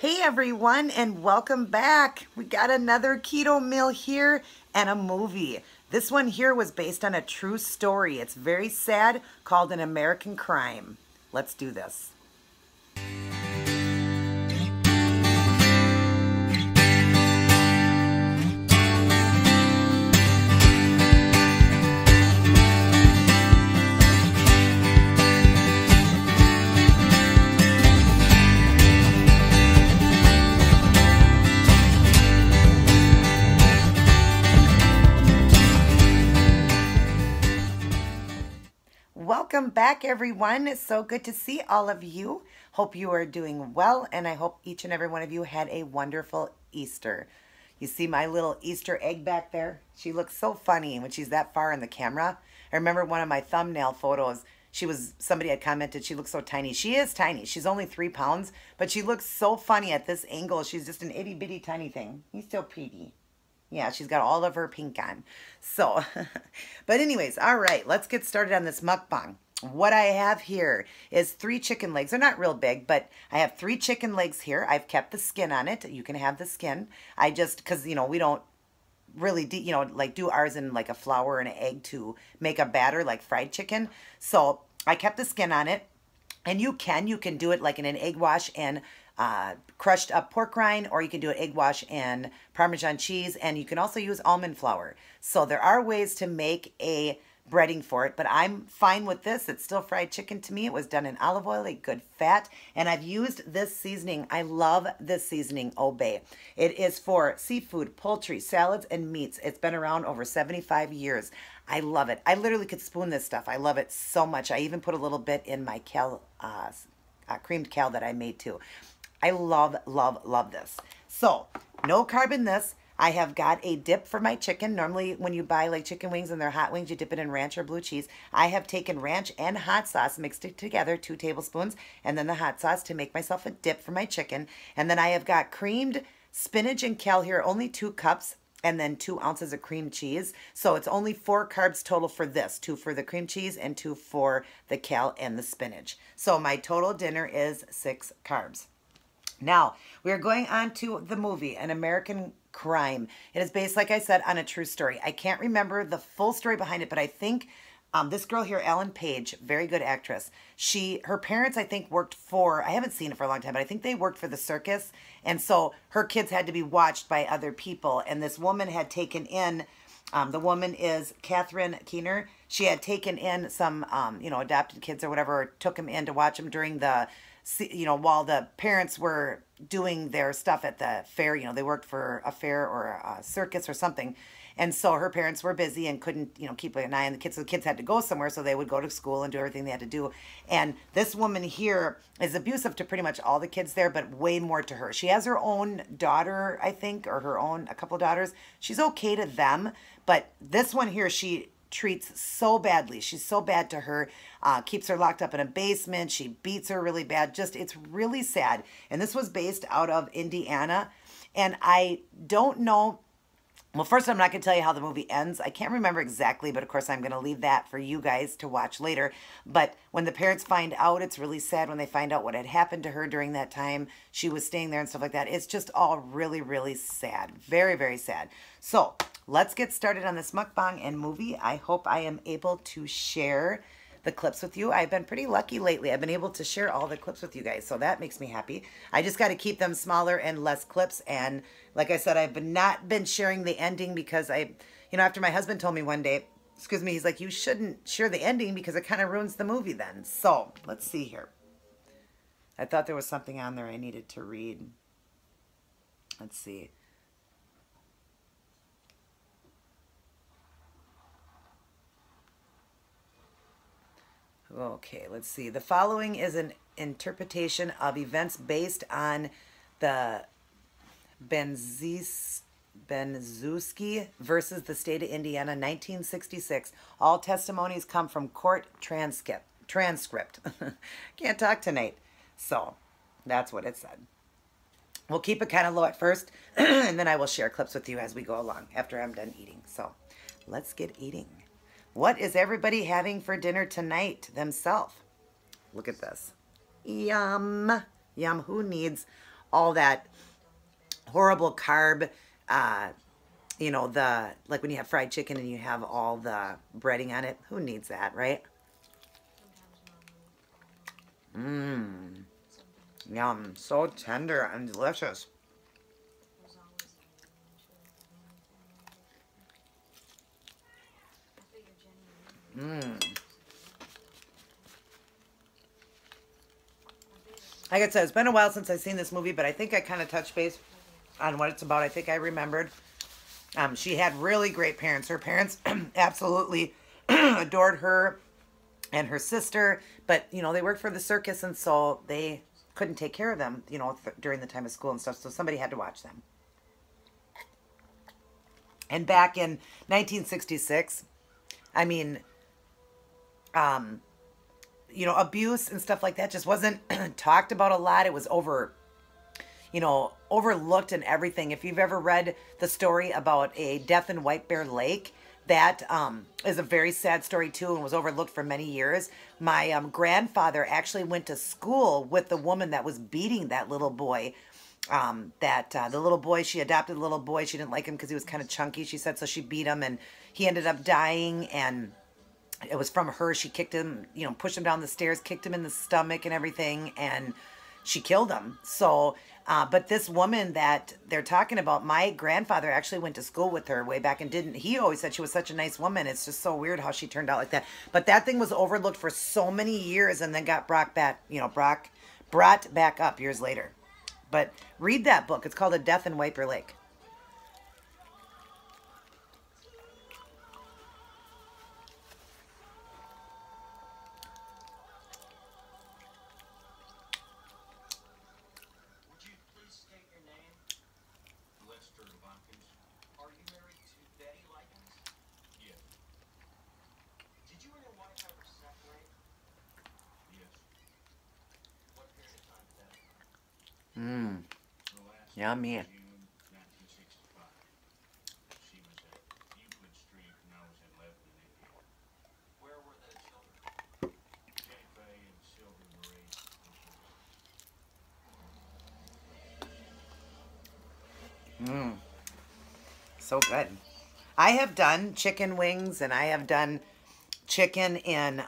Hey everyone, and welcome back. We got another keto meal here and a movie. This one here was based on a true story. It's very sad, called An American Crime. Let's do this. Welcome back, everyone. It's so good to see all of you. Hope you are doing well, and I hope each and every one of you had a wonderful Easter. You see my little Easter egg back there? She looks so funny when she's that far in the camera. I remember one of my thumbnail photos. Somebody had commented, she looks so tiny. She is tiny. She's only 3 pounds, but she looks so funny at this angle. She's just an itty bitty tiny thing. He's still pretty. Yeah, she's got all of her pink on. So, but anyways, all right, let's get started on this mukbang. What I have here is 3 chicken legs. They're not real big, but I have 3 chicken legs here. I've kept the skin on it. You can have the skin. Because, we don't really, do ours in like a flour and an egg to make a batter like fried chicken. So I kept the skin on it. And you can do it like in an egg wash and crushed up pork rind, or you can do an egg wash and Parmesan cheese, and you can also use almond flour. So there are ways to make a breading for it, but I'm fine with this. It's still fried chicken to me. It was done in olive oil, a good fat, and I've used this seasoning. I love this seasoning, Obey. It is for seafood, poultry, salads, and meats. It's been around over 75 years. I love it. I literally could spoon this stuff. I love it so much. I even put a little bit in my kale, creamed kale that I made too. I love, love, love this. So, no carb in this. I have got a dip for my chicken. Normally, when you buy like chicken wings and they're hot wings, you dip it in ranch or blue cheese. I have taken ranch and hot sauce, mixed it together, 2 tablespoons, and then the hot sauce to make myself a dip for my chicken. And then I have got creamed spinach and kale here, only 2 cups, and then 2 ounces of cream cheese. So it's only 4 carbs total for this, 2 for the cream cheese and 2 for the kale and the spinach. So my total dinner is 6 carbs. Now, we are going on to the movie, An American Crime. It is based, like I said, on a true story. I can't remember the full story behind it, but I think this girl here, Ellen Page, very good actress. Her parents, I think, worked for, I haven't seen it for a long time, but I think they worked for the circus. And so her kids had to be watched by other people. And this woman had taken in, the woman is Catherine Keener. She had taken in some, adopted kids or whatever, or took them in to watch them during the, while the parents were doing their stuff at the fair. They worked for a fair or a circus or something. And so her parents were busy and couldn't, keep an eye on the kids. So the kids had to go somewhere, so they would go to school and do everything they had to do. And this woman here is abusive to pretty much all the kids there, but way more to her. She has her own daughter, I think, or a couple of daughters. She's okay to them, but this one here, she treats so badly. She's so bad to her, keeps her locked up in a basement. She beats her really bad. It's really sad. And this was based out of Indiana. And I don't know. Well, first, I'm not going to tell you how the movie ends. I can't remember exactly, but of course, I'm going to leave that for you guys to watch later. But when the parents find out, it's really sad when they find out what had happened to her during that time. She was staying there and stuff like that. It's just all really, really sad. Very, very sad. So let's get started on this mukbang and movie. I hope I am able to share the clips with you. I've been pretty lucky lately. I've been able to share all the clips with you guys, so that makes me happy. I just got to keep them smaller and less clips. And like I said, I've not been sharing the ending because after my husband told me one day, he's like, you shouldn't share the ending because it kind of ruins the movie then. So let's see here. I thought there was something on there I needed to read. Let's see. Okay, let's see. The following is an interpretation of events based on the Benzuski versus the state of Indiana, 1966. All testimonies come from court transcript. Can't talk tonight. So that's what it said. We'll keep it kind of low at first, and then I will share clips with you as we go along after I'm done eating. So let's get eating. What is everybody having for dinner tonight themselves? Look at this. Yum. Yum. Who needs all that horrible carb, uh, like when you have fried chicken and you have all the breading on it. Who needs that, right? Mmm. Yum. So tender and delicious. Mmm. Like I said, it's been a while since I've seen this movie, but I think I kind of touched base on what it's about. I think I remembered. She had really great parents. Her parents absolutely adored her and her sister, but they worked for the circus, and so they couldn't take care of them, during the time of school and stuff. So somebody had to watch them. And back in 1966, I mean, abuse and stuff like that just wasn't talked about a lot. It was overlooked and everything. If you've ever read the story about a death in White Bear Lake, that is a very sad story too, and was overlooked for many years. My grandfather actually went to school with the woman that was beating that little boy. The little boy, she adopted the little boy. She didn't like him because he was kind of chunky, she said, so she beat him, and he ended up dying, and it was from her. She kicked him, pushed him down the stairs, kicked him in the stomach and everything, and she killed him. So, but this woman that they're talking about, my grandfather actually went to school with her way back and he always said she was such a nice woman. It's just so weird how she turned out like that. But that thing was overlooked for so many years and then got brought back up years later. But read that book. It's called A Death in White Bear Lake. Mmm. Yummy. Mmm. So good. I have done chicken wings and I have done chicken in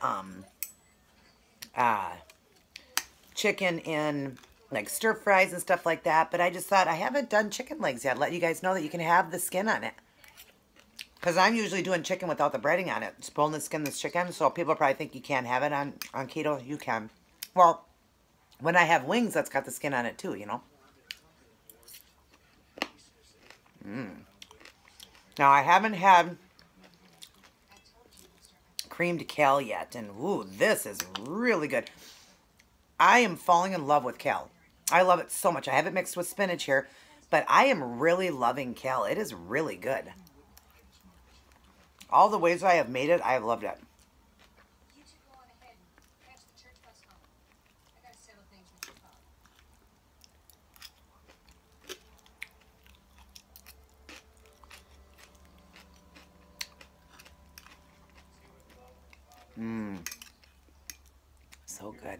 chicken in like stir fries and stuff like that, but I just thought I haven't done chicken legs yet. Let you guys know that you can have the skin on it. Because I'm usually doing chicken without the breading on it. It's boneless, skinless chicken, so people probably think you can't have it on keto. You can. Well, when I have wings, that's got the skin on it too, Now, I haven't had creamed kale yet, and ooh, this is really good. I am falling in love with kale. I love it so much. I have it mixed with spinach here, but I am really loving kale. It is really good. All the ways I have made it, I have loved it. Mmm. So good.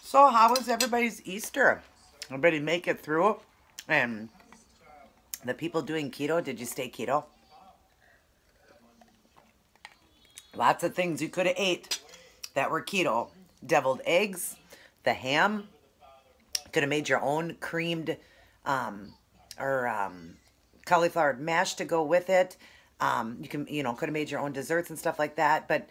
So how was everybody's Easter? Everybody make it through? And the people doing keto, did you stay keto? Lots of things you could have ate that were keto. Deviled eggs, the ham. Could have made your own creamed cauliflower mash to go with it. You can, could have made your own desserts and stuff like that. But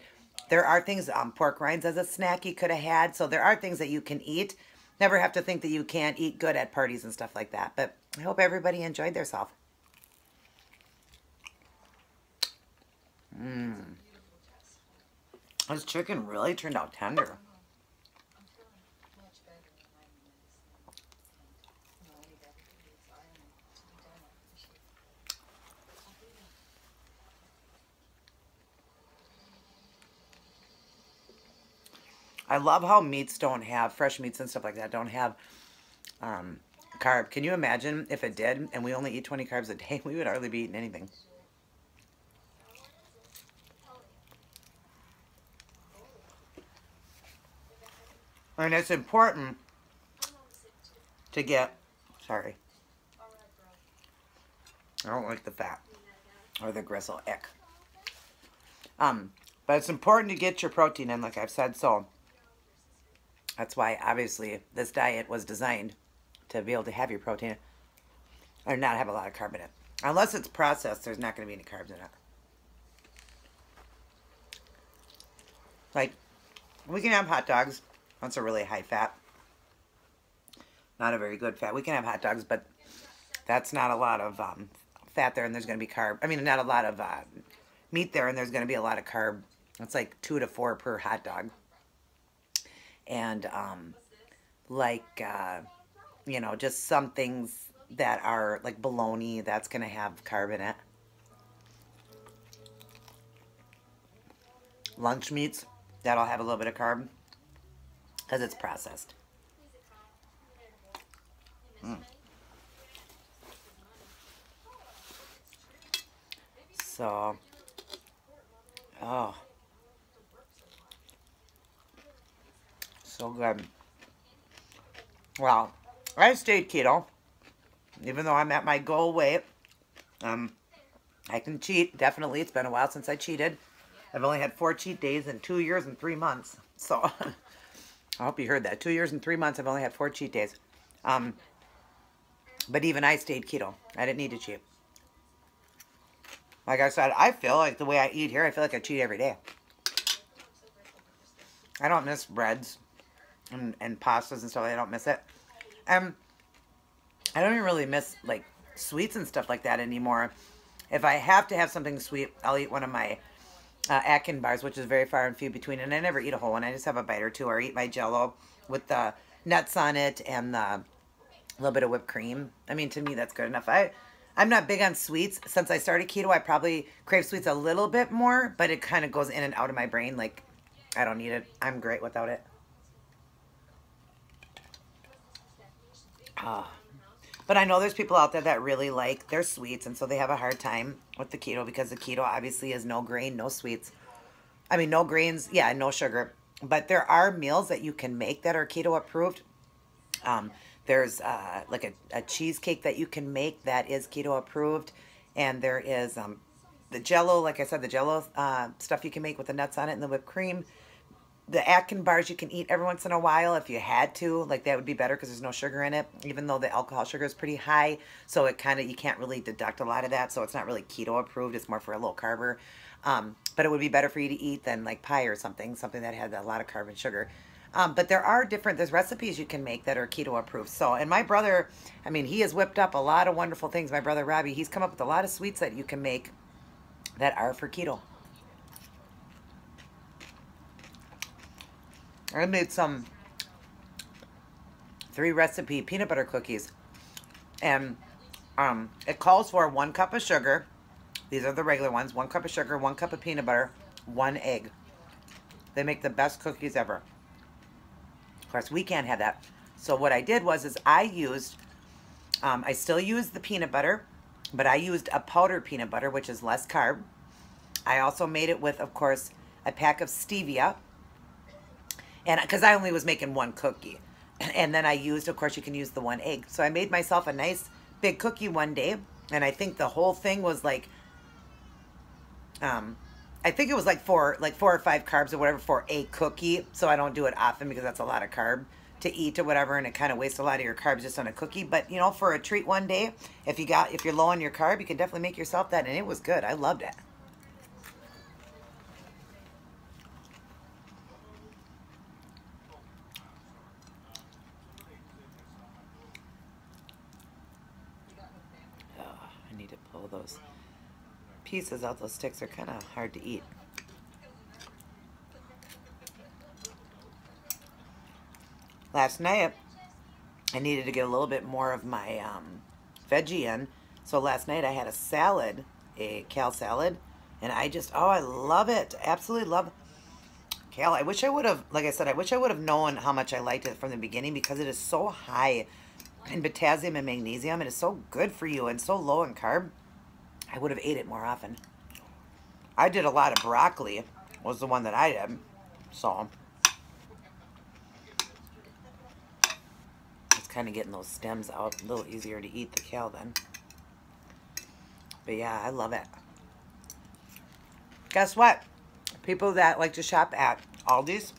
there are things, pork rinds as a snack you could have had. So there are things that you can eat. Never have to think that you can't eat good at parties and stuff like that. But I hope everybody enjoyed themselves. Mmm. This chicken really turned out tender. I love how meats don't have, fresh meats and stuff like that, don't have carb. Can you imagine if it did and we only eat 20 carbs a day? We would hardly be eating anything. And it's important to get, sorry, I don't like the fat or the gristle, ick. But it's important to get your protein in, like I've said, so that's why, obviously, this diet was designed to be able to have your protein or not have a lot of carb in it. Unless it's processed, there's not going to be any carbs in it. Like, we can have hot dogs. That's a really high fat. Not a very good fat. We can have hot dogs, but that's not a lot of fat there, and there's going to be carb. I mean, not a lot of meat there, and there's going to be a lot of carb. It's like 2 to 4 per hot dog. And, you know, just some things that are like bologna, that's going to have carb in it. Lunch meats, that'll have a little bit of carb because it's processed. So, oh, so good. Well, I stayed keto, even though I'm at my goal weight. I can cheat, definitely. It's been a while since I cheated. I've only had 4 cheat days in 2 years and 3 months. So, I hope you heard that. 2 years and 3 months, I've only had 4 cheat days. But even I stayed keto. I didn't need to cheat. Like I said, I feel like the way I eat here, I feel like I cheat every day. I don't miss breads and pastas and stuff. I don't miss it. I don't even really miss, like, sweets and stuff like that anymore. If I have to have something sweet, I'll eat one of my Atkins bars, which is very far and few between. And I never eat a whole one. I just have a bite or two. Or eat my Jell-O with the nuts on it and the little bit of whipped cream. I mean, to me, that's good enough. I'm not big on sweets. Since I started keto, I probably crave sweets a little bit more, but it kind of goes in and out of my brain. Like, I don't need it. I'm great without it. But I know there's people out there that really like their sweets, and so they have a hard time with the keto because the keto obviously is no grain, no sweets. I mean, no grains, yeah, no sugar. But there are meals that you can make that are keto approved. There's like a cheesecake that you can make that is keto approved. And there is the Jell-O, like I said, the Jell-O stuff you can make with the nuts on it and the whipped cream. The Atkins bars you can eat every once in a while if you had to. Like, that would be better because there's no sugar in it, even though the alcohol sugar is pretty high. So it kind of, you can't really deduct a lot of that. So it's not really keto approved. It's more for a low carber. But it would be better for you to eat than like pie or something that had a lot of carb and sugar. But there's recipes you can make that are keto approved. So, and my brother, I mean, he has whipped up a lot of wonderful things. My brother Robbie, he's come up with a lot of sweets that you can make that are for keto. I made some 3-recipe peanut butter cookies. And it calls for 1 cup of sugar. These are the regular ones. 1 cup of sugar, 1 cup of peanut butter, 1 egg. They make the best cookies ever. Of course, we can't have that. So what I did was I used, I still use the peanut butter, but I used a powdered peanut butter, which is less carb. I also made it with, of course, a pack of stevia. And because I only was making 1 cookie. And then I used, of course, you can use the 1 egg. So I made myself a nice big cookie one day. And I think the whole thing was like, I think it was like 4 or 5 carbs or whatever for a cookie. So I don't do it often because that's a lot of carb to eat or whatever. And it kind of wastes a lot of your carbs just on a cookie. But, you know, for a treat one day, if you're low on your carb, you can definitely make yourself that. And it was good. I loved it. I need to pull those pieces out. Those sticks are kind of hard to eat. Last night, I needed to get a little bit more of my veggie in. So last night I had a salad, a kale salad, and I love it. Absolutely love kale. I wish I would have, like I said, I wish I would have known how much I liked it from the beginning because it is so high in potassium and magnesium. It is so good for you and so low in carb. I would have ate it more often. I did a lot of broccoli, was the one that I did. So kind of getting those stems out. A little easier to eat the kale then. But yeah, I love it. Guess what? People that like to shop at Aldi's,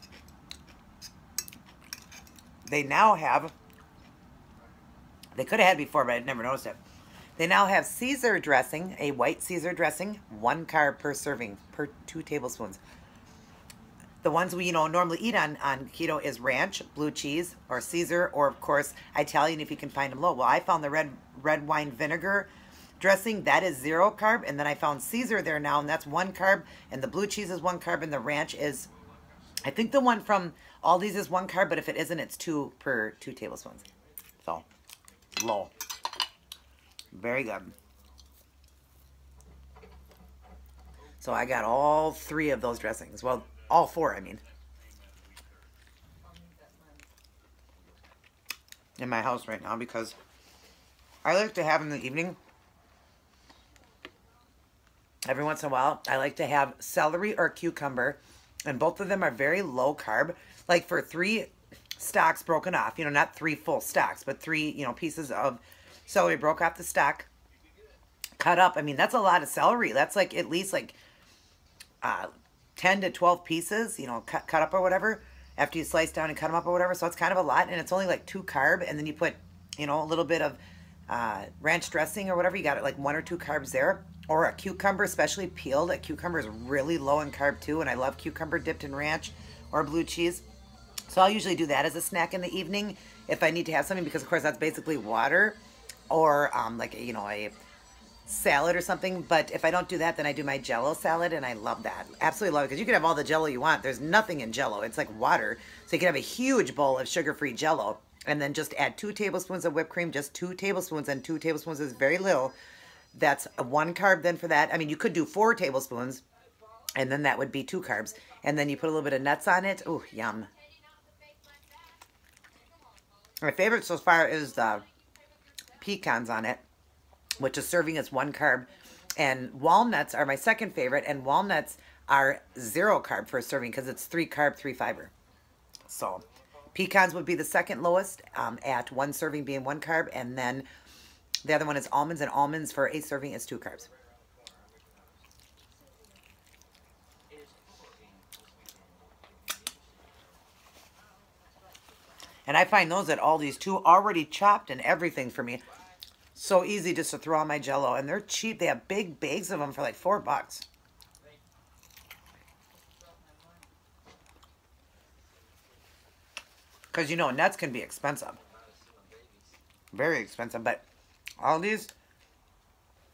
they now have, they could have had before, but I'd never noticed it. They now have Caesar dressing, a white Caesar dressing, 1 carb per serving, per 2 tablespoons. The ones we, normally eat on keto is ranch, blue cheese, or Caesar, or of course, Italian if you can find them low. Well, I found the red wine vinegar dressing, that is 0 carb, and then I found Caesar there now, and that's 1 carb, and the blue cheese is 1 carb, and the ranch is, I think the one from Aldi's is 1 carb, but if it isn't, it's 2 per 2 tablespoons. So, low. Very good. So I got all 3 of those dressings. Well, all 4, I mean. In my house right now because I like to have in the evening, every once in a while, I like to have celery or cucumber, and both of them are very low carb. Like for 3 stalks broken off, not 3 full stalks, but 3, pieces of celery broke off the stalk, cut up. I mean, that's a lot of celery. That's like at least like 10 to 12 pieces, cut up or whatever, after you slice down and cut them up or whatever. So it's kind of a lot, and it's only like 2 carb, and then you put, a little bit of ranch dressing or whatever. You got it like 1 or 2 carbs there. Or a cucumber, especially peeled. A cucumber is really low in carb too, and I love cucumber dipped in ranch or blue cheese. So I'll usually do that as a snack in the evening if I need to have something, because of course that's basically water, or like a salad or something. But if I don't do that, then I do my Jello salad, and I love that. Absolutely love it, because you can have all the Jello you want. There's nothing in Jello. It's like water. So you can have a huge bowl of sugar-free Jello, and then just add 2 tablespoons of whipped cream, just 2 tablespoons, and 2 tablespoons is very little. That's 1 carb then for that. I mean, you could do 4 tablespoons, and then that would be 2 carbs. And then you put a little bit of nuts on it. Ooh, yum. My favorite so far is the pecans on it, which is serving as 1 carb. And walnuts are my second favorite, and walnuts are 0 carb for a serving because it's 3 carb, 3 fiber. So pecans would be the second lowest at 1 serving being 1 carb, and then the other one is almonds, and almonds for a serving is 2 carbs. And I find those at Aldi's too, already chopped and everything for me. So easy just to throw on my Jello, and they're cheap. They have big bags of them for like $4. Because nuts can be expensive. Very expensive, but Aldi's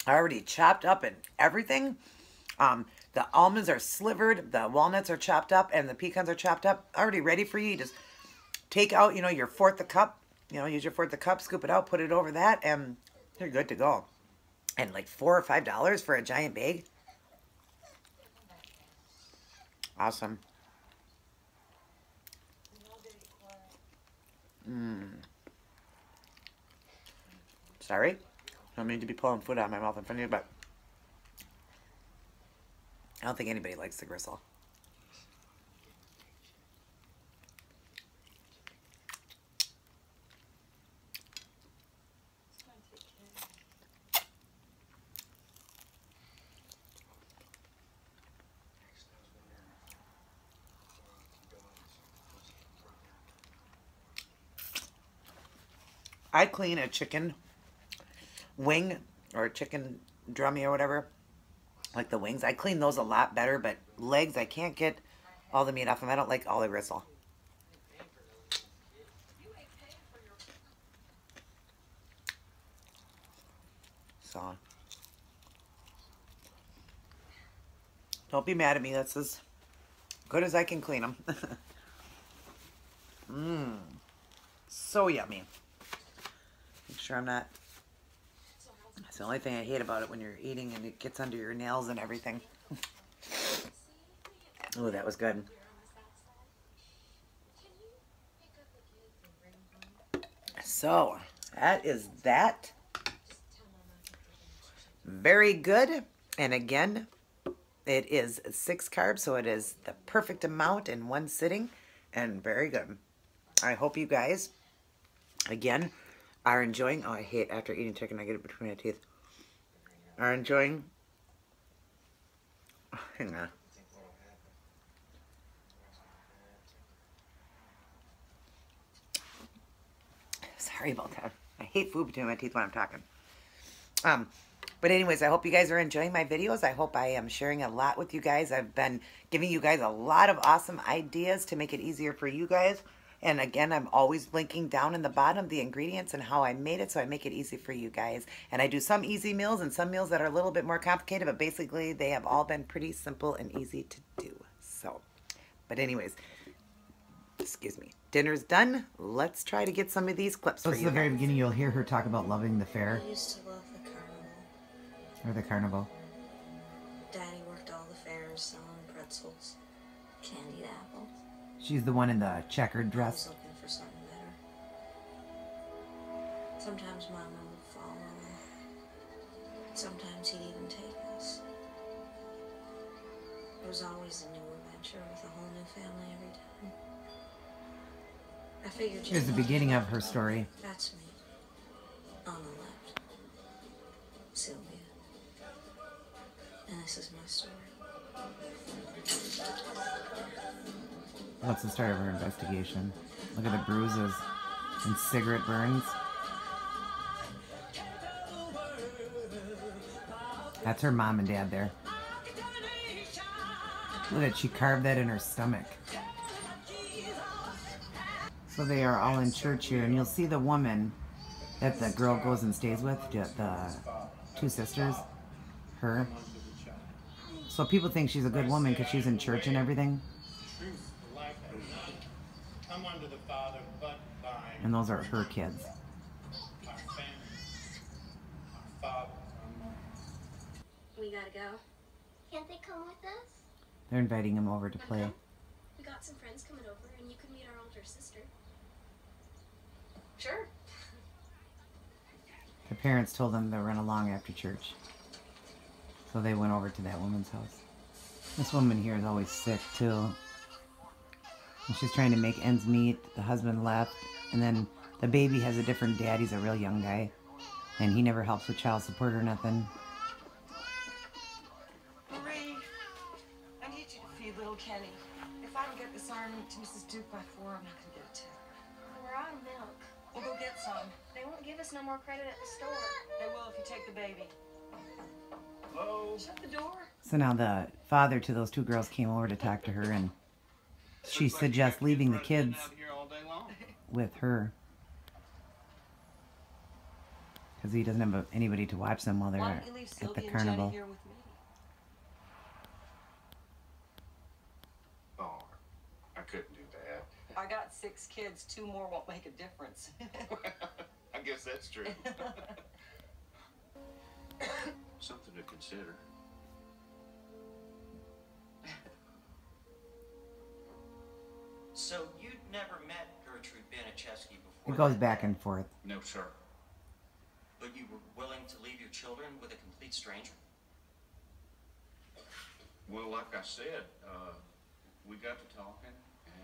are already chopped up and everything. The almonds are slivered, the walnuts are chopped up, and the pecans are chopped up, already ready for you. You just take out, your 1/4 a cup, use your 1/4 a cup, scoop it out, put it over that, and you're good to go. And like $4 or $5 for a giant bag. Awesome. Sorry. I don't mean to be pulling food out of my mouth in front of you, but I don't think anybody likes the gristle. I clean a chicken wing or a chicken drummy or whatever, like the wings. I clean those a lot better, but legs, I can't get all the meat off them. I don't like all the gristle. So, don't be mad at me. That's as good as I can clean them. So yummy. Make sure I'm not... That's the only thing I hate about it when you're eating and it gets under your nails and everything. Oh, that was good. So, that is that. Very good. And again, it is 6 carbs, so it is the perfect amount in one sitting. And very good. I hope you guys again, are enjoying, oh, I hate after eating chicken, I get it between my teeth, are enjoying, oh, hang on. Sorry about that. I hate food between my teeth when I'm talking. But anyways, I hope you guys are enjoying my videos. I hope I am sharing a lot with you guys. I've been giving you guys a lot of awesome ideas to make it easier for you guys. And again, I'm always linking down in the bottom the ingredients and how I made it so I make it easy for you guys. And I do some easy meals and some meals that are a little bit more complicated, but basically they have all been pretty simple and easy to do. So, but anyways, excuse me. Dinner's done. Let's try to get some of these clips for you. This is the very beginning. You'll hear her talk about loving the fair. I used to love the carnival. Or the carnival. Daddy worked all the fairs selling pretzels, candied apples. She's the one in the checkered I dress. was looking for something better. Sometimes Mama would follow him. Sometimes he'd even take us. It was always a new adventure with a whole new family every time. I figured Here's the beginning of her story. That's me. On the left. Sylvia. And this is my story. What's the start of her investigation? Look at the bruises and cigarette burns. That's her mom and dad there. Look at, she carved that in her stomach. So they are all in church here, and you'll see the woman that the girl goes and stays with, the two sisters, her. So people think she's a good woman because she's in church and everything. And those are her kids. We gotta go. Can't they come with us? They're inviting him over to play. We got some friends coming over, and you could meet our older sister. Sure. The parents told them to run along after church. So they went over to that woman's house. This woman here is always sick too. And she's trying to make ends meet. The husband left. And then the baby has a different dad. He's a real young guy. And he never helps with child support or nothing. Marie, I need you to feed little Kenny. If I don't get this arm to Mrs. Duke by 4, I'm not going to get it to her. We're out of milk. We'll go get some. They won't give us no more credit at the store. They will if you take the baby. Hello? Shut the door. So now the father to those two girls came over to talk to her, and she suggests leaving the kids with her. Because he doesn't have anybody to watch them while they're Why don't you leave at Sylvia the and carnival. Jenny here with me? Oh, I couldn't do that. I got 6 kids. 2 more won't make a difference. I guess that's true. Something to consider. So you'd never met Gertrude Baniszewski before? It goes that back day, and forth. No, sir. But you were willing to leave your children with a complete stranger? Well, like I said, we got to talking,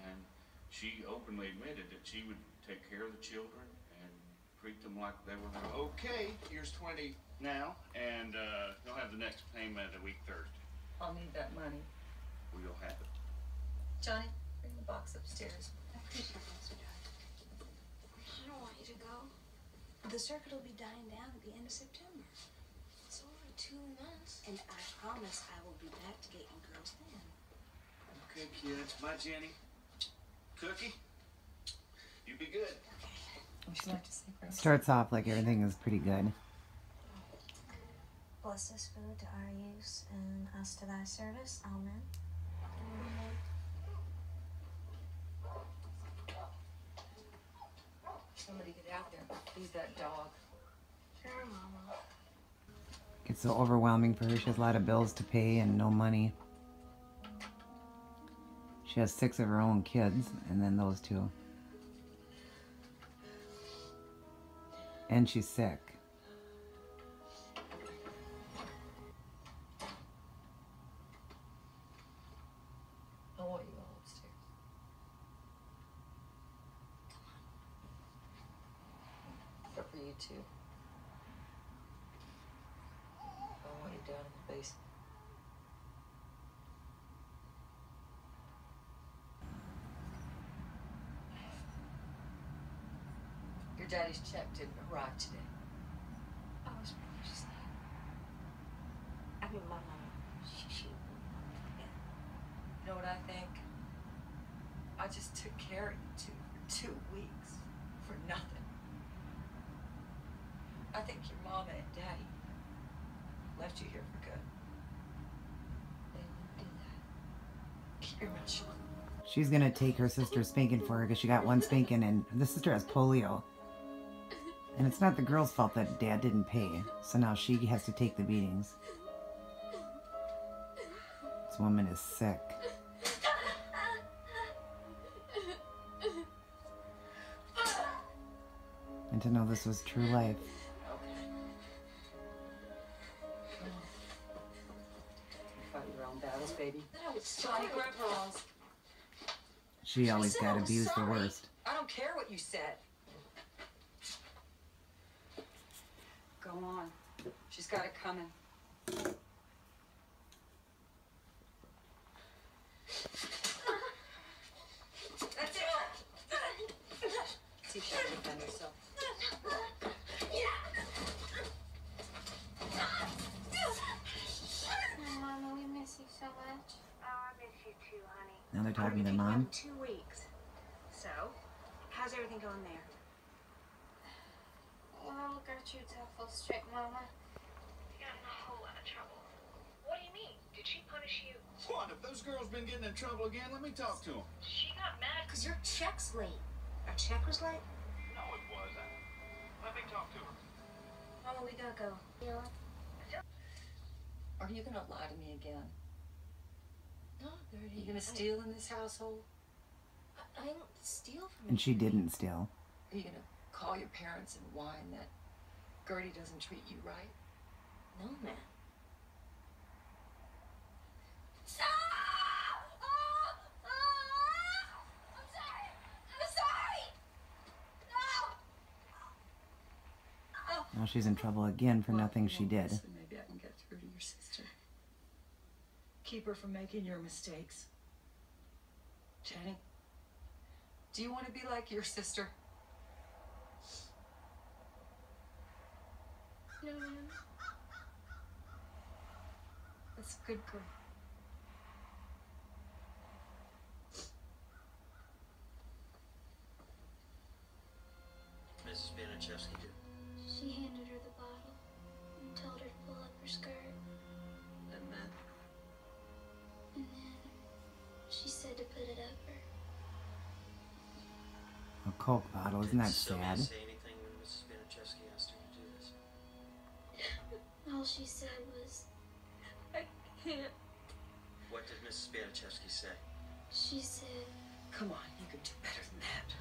and she openly admitted that she would take care of the children and treat them like they were her. Okay, here's 20 now, and you'll have the next payment a week Thursday. I'll need that money. Well, you'll have it. Johnny, bring the box upstairs. I don't want you to go. The circuit will be dying down at the end of September. It's over 2 months. And I promise I will be back to get you girls then. Okay, kids. Bye, Jenny. Cookie, you be good. Would you like to say grace? Starts off like everything is pretty good. Bless this food to our use and us to thy service. Amen. Somebody get out there. Feed that dog. Sure, Mama. It's so overwhelming for her. She has a lot of bills to pay and no money. She has 6 of her own kids, and then those 2. And she's sick. I want you all upstairs. you too. I want you down in the basement. Your daddy's check didn't arrive today. I was just I mean, my mom, she yeah. You know what I think? I just took care of you two for 2 weeks for nothing. I think your mama and daddy left you here for good. They wouldn't do that. Keep your mouth shut. She's gonna take her sister's spanking for her because she got one spanking and the sister has polio. And it's not the girl's fault that dad didn't pay, so now she has to take the beatings. This woman is sick. And to know this was true life. Fight your own battles, baby. No, it's Johnny, grab her arms. She always got abused the Sorry. worst. I don't care what you said. Go on. She's got it coming. That's it. See if she can defend herself. Mama, we miss you so much. Oh, I miss you too, honey. Now they're talking to their Everything mom. in 2 weeks. So, how's everything going there? Well, Gertrude's awful strict, Mama. You got in a whole lot of trouble. What do you mean? Did she punish you? What? If those girls been getting in trouble again, let me talk to them. She got mad because your check's late. Our check was late? No, it wasn't. Let me talk to her. Mama, we gotta go. Yeah. Are you gonna lie to me again? No, Are Gertie. you gonna steal in this household? I don't steal from And she didn't steal. Are you gonna call your parents and whine that Gertie doesn't treat you right? No, man. I'm sorry. I'm sorry. No. Now she's in trouble again for nothing she did. Listen, maybe I can get through to your sister. Keep her from making your mistakes. Jenny, do you want to be like your sister? No, ma'am. That's a good girl. Mrs. Spinach do? She handed her the bottle and told her to pull up her skirt. And then? And then she said to put it up her. A Coke bottle, isn't that Sylvia sad? say anything when Mrs. Spinach asked her to do this? All she said was, I can't. What did Mrs. Spinach say? She said, Come on, you can do better than that.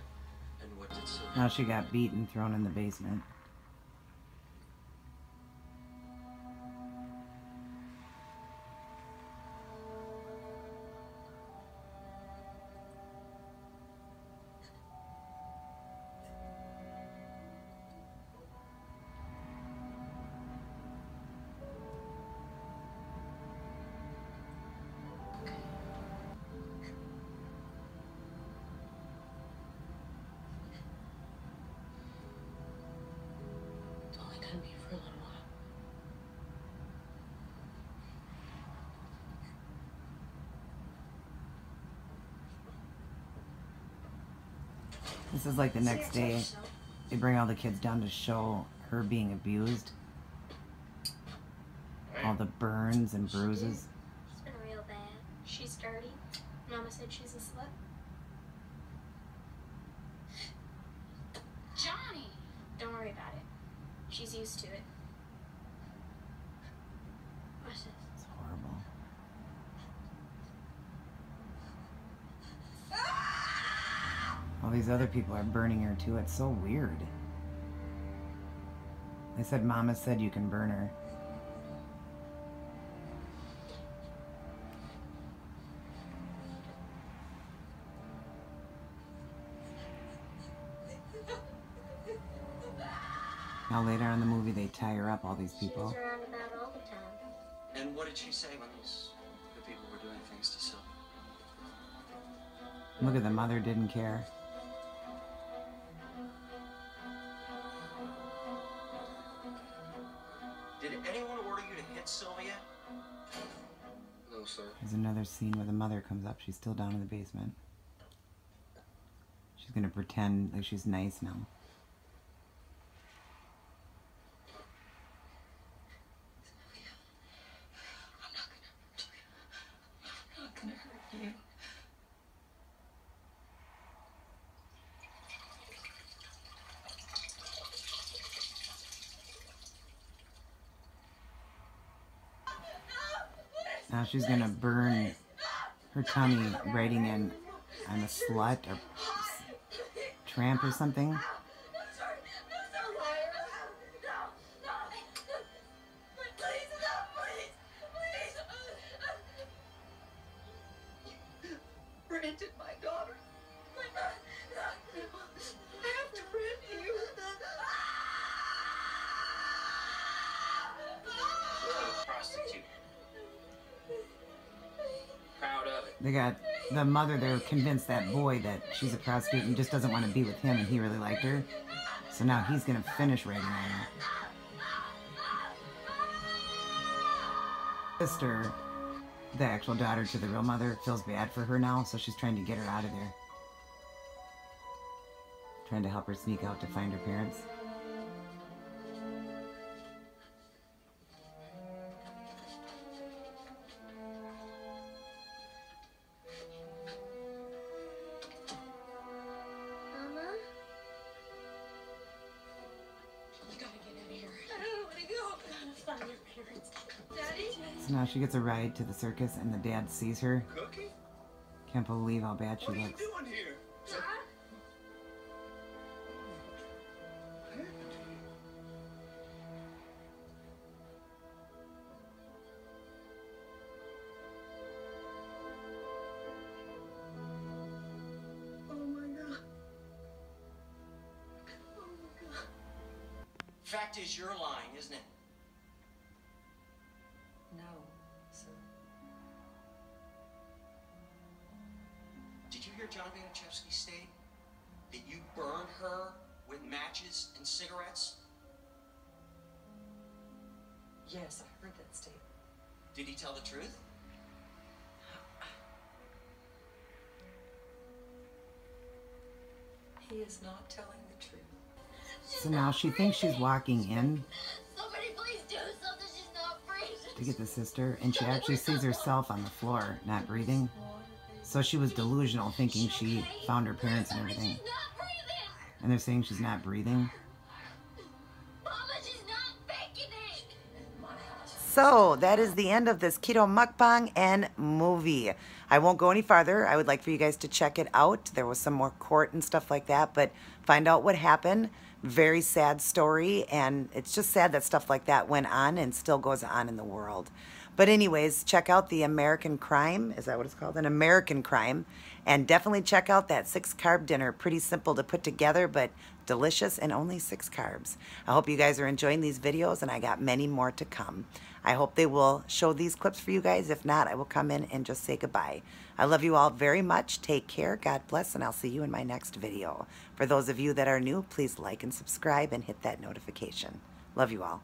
And what did Sylvia? Now she got beat and thrown in the basement. it's only gonna be for a little while. This is like the next day. They bring all the kids down to show her being abused. All the burns and bruises. It's been real bad. She's dirty. Mama said she's a slut. Johnny! Don't worry about it. She's used to it. Watch this. It's horrible. All these other people are burning her too. It's so weird. They said Mama said you can burn her. Now later in the movie they tie her up, all these She people. was around about all the time. And what did she say when the people were doing things to Sylvia? Look at the mother didn't care. Did anyone order you to hit Sylvia? No, sir. There's another scene where the mother comes up. She's still down in the basement. She's gonna pretend like she's nice now. I'm not gonna hurt you. Now she's gonna burn her tummy writing in, "I'm a slut" or tramp or something. Branded my daughter. I have to brand you. Prostitute. Proud of it. They got the mother there convinced that boy that she's a prostitute and just doesn't want to be with him, and he really liked her. So now he's gonna finish writing on her. Sister, the actual daughter to the real mother, feels bad for her now, so she's trying to get her out of there. Trying to help her sneak out to find her parents. Mama? You gotta get in here. I don't want to go. I gotta find your parents. Daddy? So now she gets a ride to the circus, and the dad sees her. Cookie? Can't believe how bad she What are you looks. doing here? Dad? What happened to you? Oh my God. Oh my God. Fact is, you're lying, isn't it? No, sir. Did you hear John Baniszewski state that you burned her with matches and cigarettes? Yes, I heard that statement. Did he tell the truth? He is not telling the truth. So now she thinks she's walking in Somebody please do something. She's not breathing. to get the sister, and she actually sees herself on the floor, not breathing. So she was delusional, thinking she found her parents and everything. She's not breathing. And they're saying she's not breathing. Mama, she's not faking it. So that is the end of this Keto Mukbang and movie. I won't go any farther. I would like for you guys to check it out. There was some more court and stuff like that, but find out what happened. Very sad story, and it's just sad that stuff like that went on and still goes on in the world. But anyways, check out the American Crime. Is that what it's called? An American Crime. And definitely check out that 6-carb dinner. Pretty simple to put together, but delicious and only 6 carbs. I hope you guys are enjoying these videos, and I got many more to come. I hope they will show these clips for you guys. If not, I will come in and just say goodbye. I love you all very much. Take care. God bless, and I'll see you in my next video. For those of you that are new, please like and subscribe and hit that notification. Love you all.